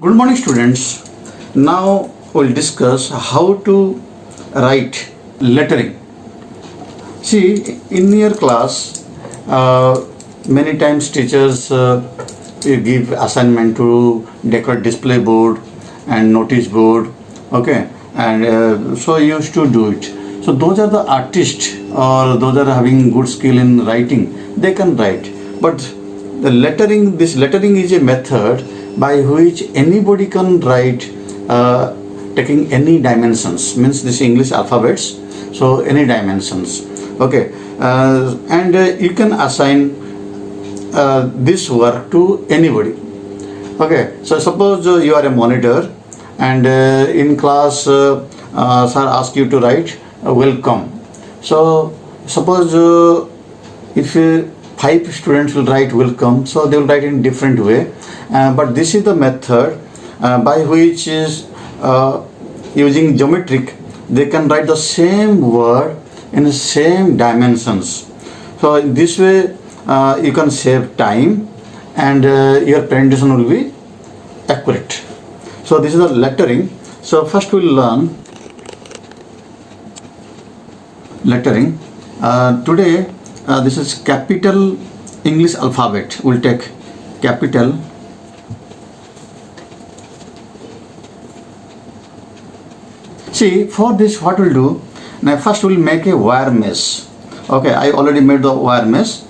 Good morning, students. Now we'll discuss how to write lettering. See, in your class, many times teachers give assignment to decorate display board and notice board. Okay, and so you used to do it. So those are the artists or those are having good skill in writing. They can write, but the lettering. This lettering is a method by which anybody can write taking any dimensions, means this English alphabets, so any dimensions. Okay, and you can assign this work to anybody. Okay, so suppose you are a monitor and in class sir ask you to write welcome. So suppose if 5 students will write welcome, so they will write in different way, but this is the method by which is using geometric they can write the same word in the same dimensions. So in this way you can save time and your presentation will be accurate. So this is the lettering. So first we will learn lettering. Today this is capital English alphabet. We'll take capital. See, for this what we'll do, now first we'll make a wire mesh. Okay, I already made the wire mesh.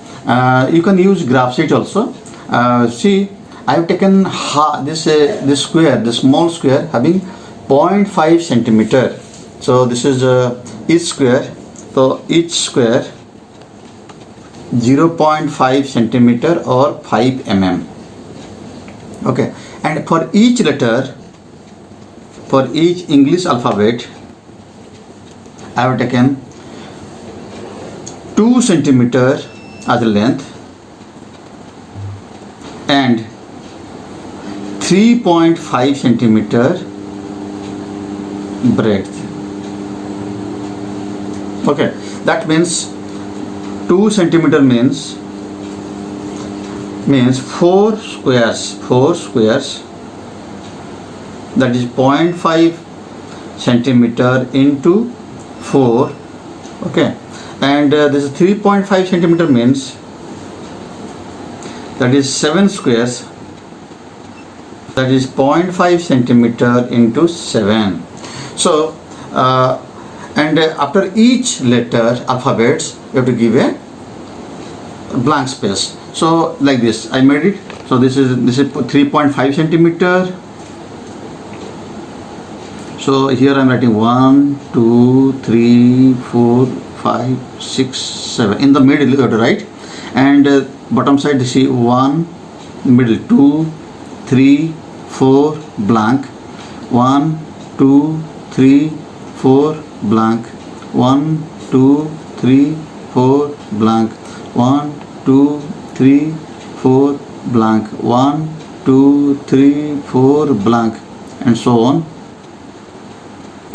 You can use graph sheet also. See, I have taken this square, this small square having 0.5 centimeter. So this is each square. So each square 0.5 centimeter or 5 mm. Okay, and for each letter, for each English alphabet, I have taken 2 centimeter as a length and 3.5 centimeter breadth. Okay, that means 2 centimeter means 4 squares, that is 0.5 centimeter into 4. Okay, and this is 3.5 centimeter means that is 7 squares, that is 0.5 centimeter into 7. So and after each letter alphabets you have to give a blank space. So like this I made it. So this is 3.5 centimeter. So here I am writing 1, 2, 3, 4, 5, 6, 7. In the middle you have to write, and bottom side you see 1, middle 2, 3, 4 blank, 1, 2, 3, 4 blank, 1, 2, 3, 4 blank, 1, 2, 3, 4 blank, 1, 2, 3, 4 blank, and so on.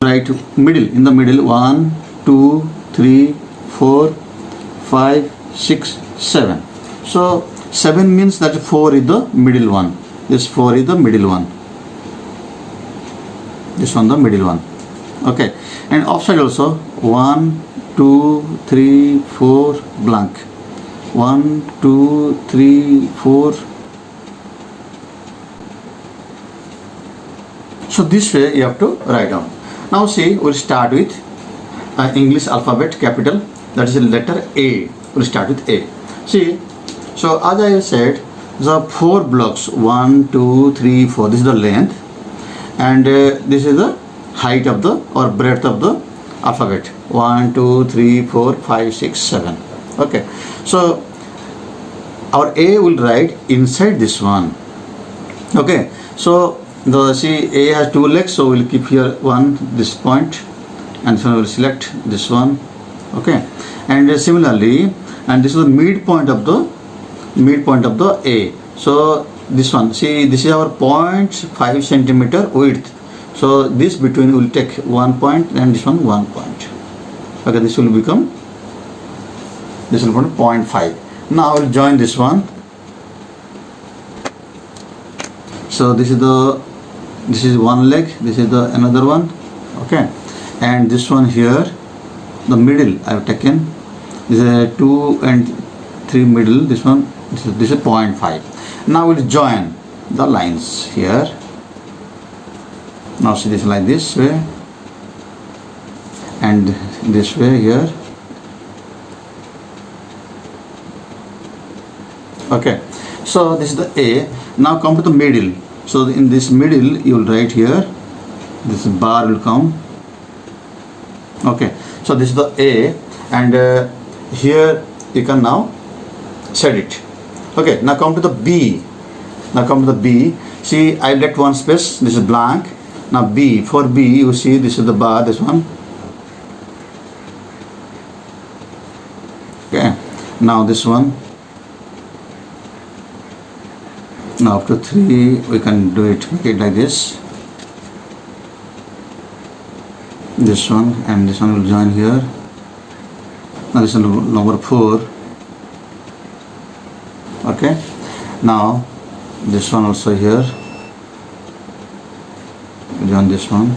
Right, middle, in the middle 1, 2, 3, 4, 5, 6, 7. So 7 means that 4 is the middle one. This 4 is the middle one. This one the middle one. Okay, and offside also 1, 2, 3, 4 blank, 1, 2, 3, 4. So this way you have to write down. Now see, we'll start with English alphabet capital, that is the letter A. We'll start with A. See, so as I said, the 4 blocks 1, 2, 3, 4. This is the length, and this is the height of the or breadth of the alphabet. 1, 2, 3, 4, 5, 6, 7. Okay, so our A will write inside this one. Okay, so the A has 2 legs, so we'll keep here this point, and so we'll select this one. Okay, and similarly, and this is the midpoint of the A. So this one, see, this is our 0.5 centimeter width. So this between will take 1 point and this one 1 point. Okay, this will become 0.5. Now I will join this one. So this is the this is one leg, this is the another one, okay, and this one here, the middle I have taken, this is a 2 and 3 middle, this one, this is 0.5. Now we'll join the lines here. Now see this like this way and this way here, okay. So this is the A. Now come to the middle. So in this middle you will write here, this bar will come, okay. So this is the A, and here you can now set it, okay. Now come to the B. Now come to the B. See, I left one space, this is blank. Now B, for B you see this is the bar, this one, okay. Now this one, now up to 3 we can do it, make it like this, this one and this one will join here. Now this is number 4, okay. Now this one also here, join this one.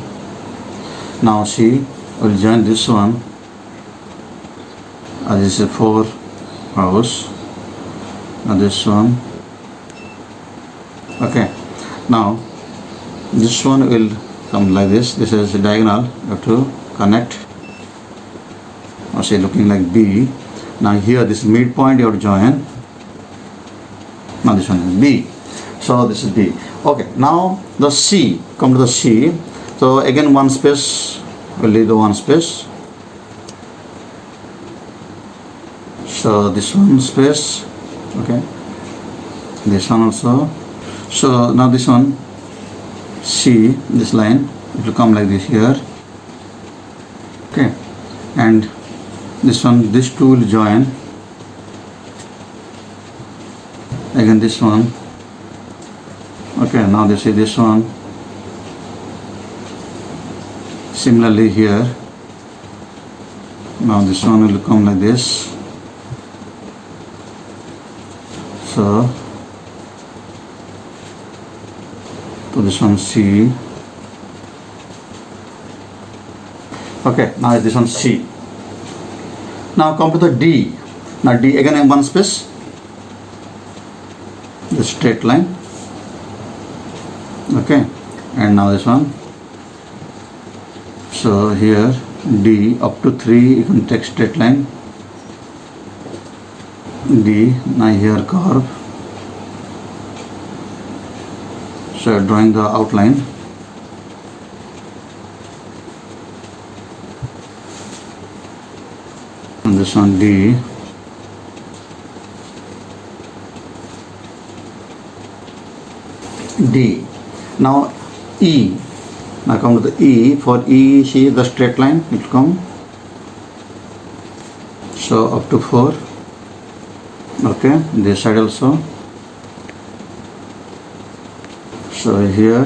Now see, we'll join this one, this is 4 house. Now this one, okay. Now this one will come like this, this is a diagonal, you have to connect, or say looking like B. Now here this midpoint you have to join. Now this one is B, so this is B, okay. Now the C, come to the C. So again one space, we'll leave the one space, so this one space, okay, this one also. So now this one C, this line, it will come like this here, okay, and this one, this two will join, again this one, okay. Now this is this one, similarly here. Now this one will come like this, so this one C, okay. Now this one C. Now come to the D. Now D, again in one space, the straight line, okay. And now this one, so here D up to 3 you can take straight line, D. Now here curve, so drawing the outline, and this one D, D. Now E. Now come to the E. For E, see the straight line, it will come, so up to 4, okay. This side also, so here,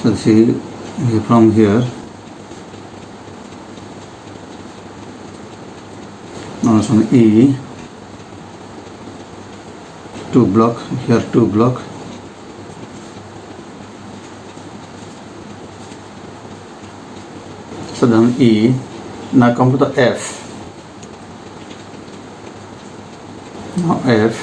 so see from here, now this one E, 2 block, here 2 block, so then E. Now come to the F. Now F,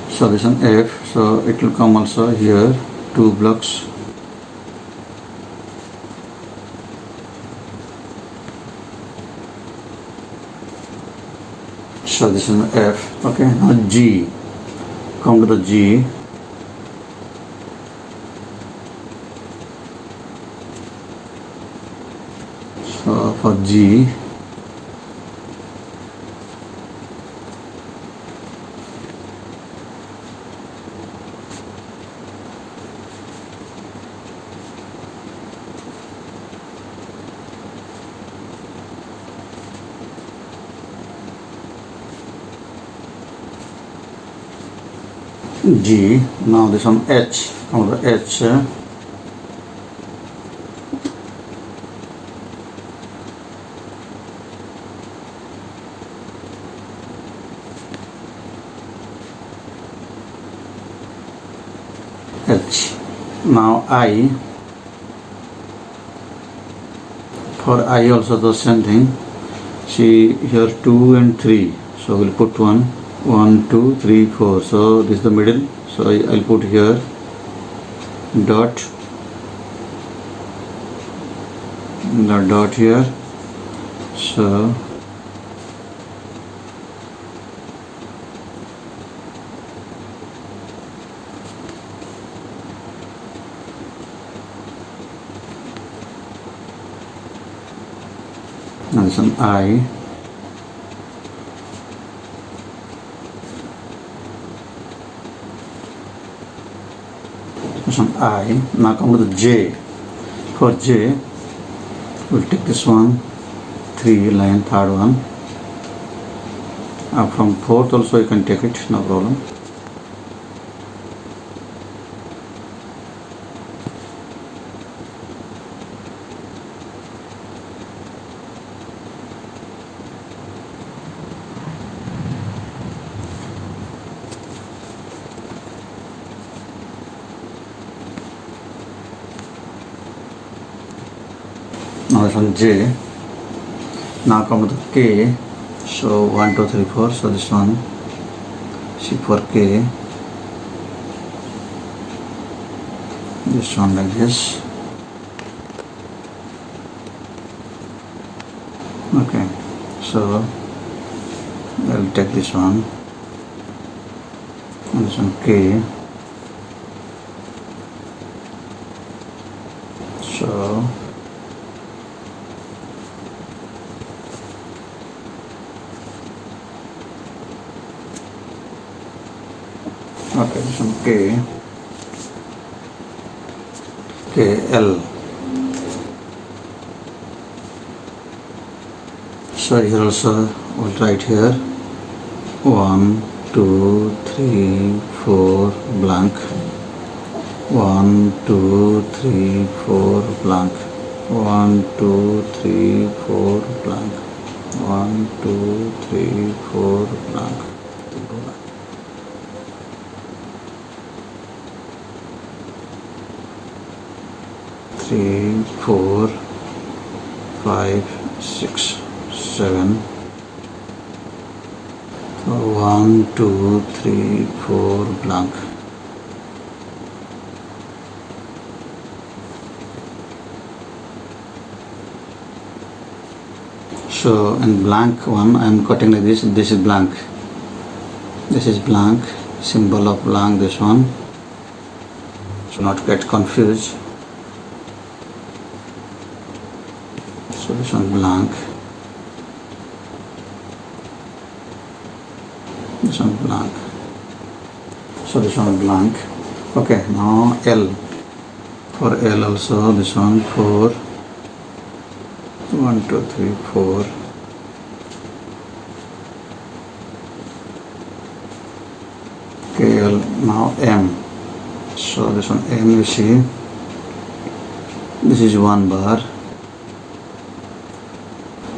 so this one F, so it will come also here 2 blocks, so this is F, okay. Now G, come to the G, so for G, G. Now this one H, come to the H, H. Now I. For I also the same thing. See here 2 and 3. So we'll put 1, 1, 2, 3, 4. So this is the middle. So I'll put here dot, the dot here. So now this one I. This one I. Now come to the J. For J, we'll take this one, 3 line, third one. From fourth also you can take it, no problem. Now this one J. Now come to K. So 1, 2, 3, 4. So this one C for K. This one like this. Okay. So I'll take this one. And this one K. So okay, this one K, KL. So here also we'll write here 1, 2, 3, 4 blank. 1, 2, 3, 4 blank. 1, 2, 3, 4 blank. 1, 2, 3, 4 blank. 3, 4, 5, 6, 7. So 1, 2, 3, 4 blank. So in blank one I am cutting like this. This is blank. This is blank. Symbol of blank. This one. So not get confused. So this one blank. This one blank. So this one blank. Okay. Now L. For L also this one 4. 1, 2, 3, 4. KL. Now M. So this one M you see. This is 1 bar.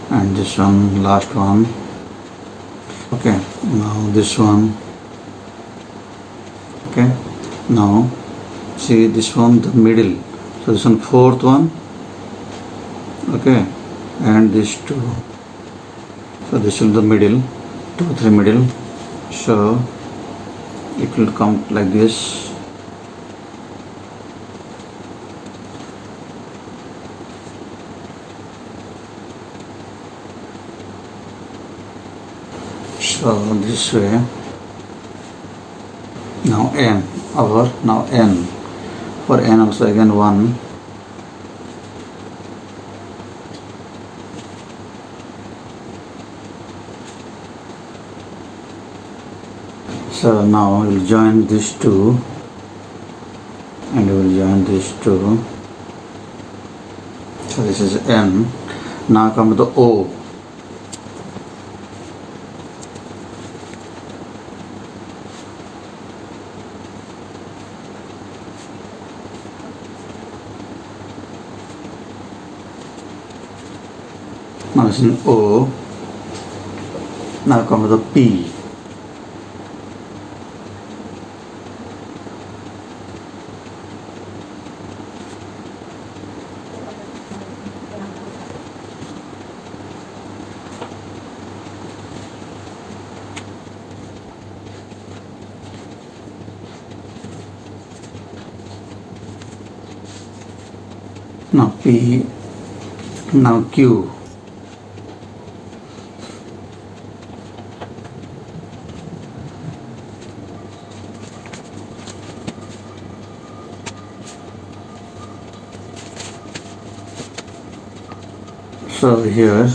And this one last one. Okay. Now this one. Okay. Now see this one the middle. So this one fourth one. Okay. And this 2. So this will the middle, 2, 3 middle. So it will come like this. So this way. Now N. Now N. For N also again 1. So now we will join these two and we will join these two. So this is N. Now come to the O. Now it's in O. Now come to the P. Now P, now Q. So here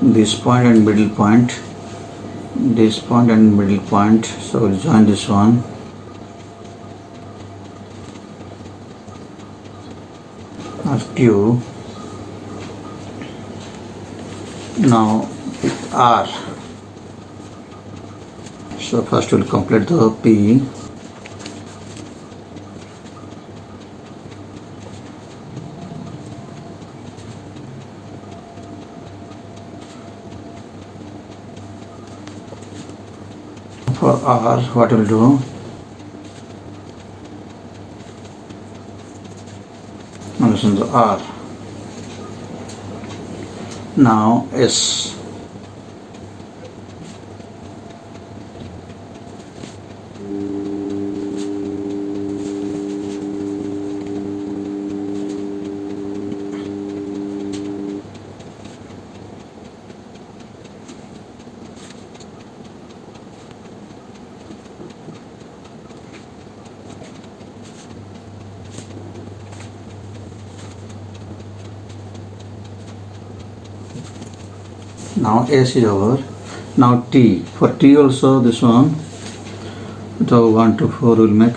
this point and middle point, this point and middle point, so we'll join this one. Now Q. Now R. So first we'll complete the P. For R, what we'll do? Now this is the R. Now S. Now S is over. Now T. For T also this one. So 1 to 4 will make.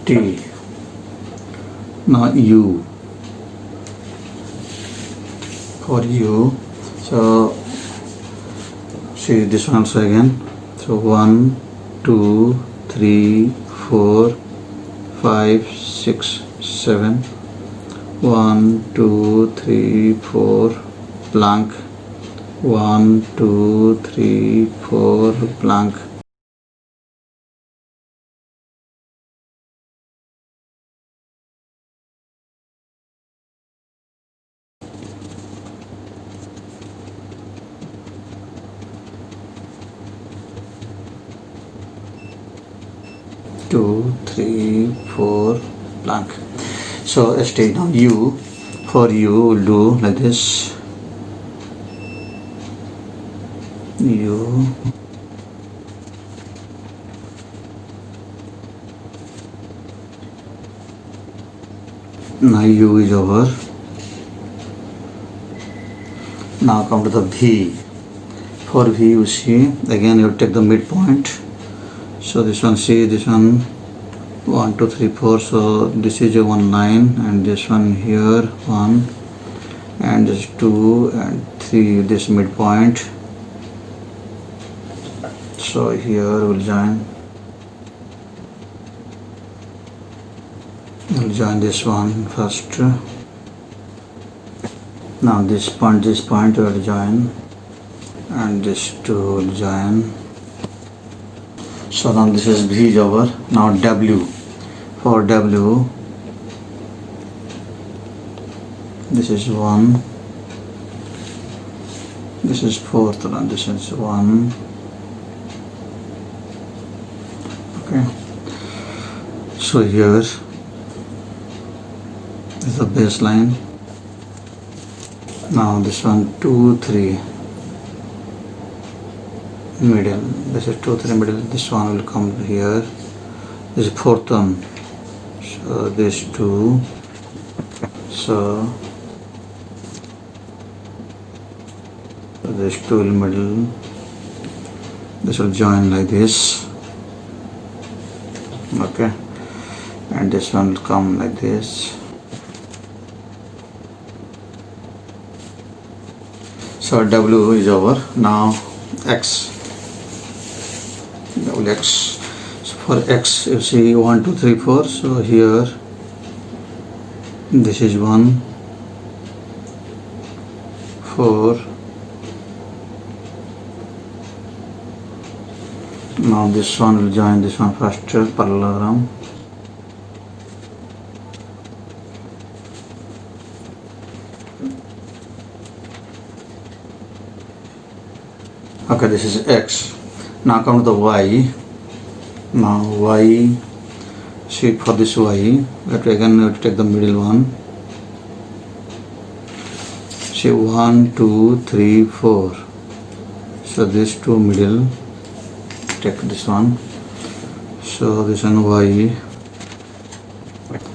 T. Now U. For U. So see this one also again. So 1, 2, 3, 4, 5, 6, 7. 1, 2, 3, 4, blank. 1, 2, 3, 4, blank. Two, three, four, blank. So ST. Now U. For U will do like this. U. Now U is over. Now come to the V. For V you see again you take the midpoint. So this one, see this one 1, 2, 3, 4. So this is a 1 line, and this one here 1, and this 2 and 3, this midpoint. So here we'll join. We'll join this one first. Now this point will join, and this 2 will join. So now this is V is over. Now W. For W, this is 1, this is 4th one, this is 1. Okay. So here is the baseline. Now this one 2, 3. Middle, this is 2, 3 middle, this one will come here. This is 4th one, so this 2, so this 2 will middle, this will join like this, okay, and this one will come like this. So W is over. Now X. X. So for X you see 1, 2, 3, 4. So here this is 1, 4. Now this one will join this one first, parallelogram. Okay, this is X. Now come to the Y. Now Y, see for this Y, let again we have to take the middle one. See 1, 2, 3, 4. So these two middle, take this one. So this one Y.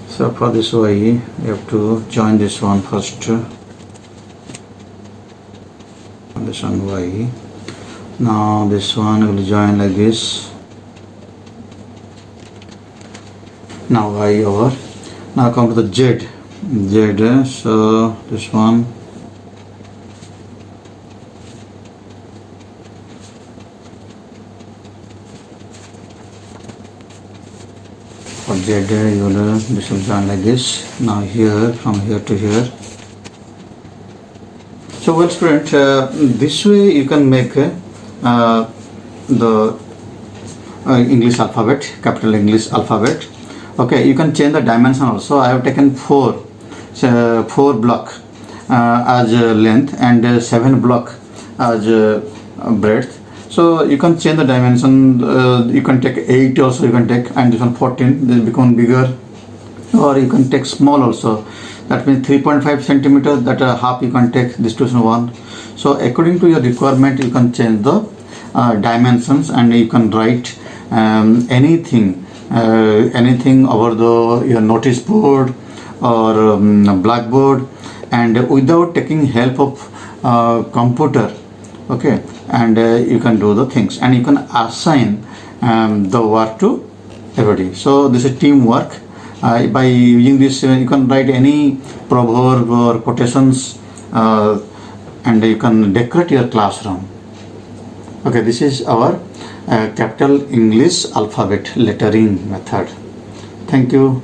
So for this Y, you have to join this one first. This one Y. Now this one will join like this. Now Y over. Now come to the Z. Z. So this one. For Z, you will this will join like this. Now here, from here to here. So well, student, this way you can make the English alphabet, capital English alphabet. Okay, you can change the dimension also. I have taken four block as length and 7 block as breadth. So you can change the dimension. You can take 8 also. You can take, and this one 14. This become bigger, or you can take small also. That means 3.5 centimeter. That half you can take. This to 1. So according to your requirement, you can change the dimensions, and you can write anything over your notice board or blackboard, and without taking help of computer. Okay, and you can do the things, and you can assign the work to everybody. So this is teamwork. By using this, you can write any proverb or quotations, and you can decorate your classroom. Okay, this is our capital English alphabet lettering method. Thank you.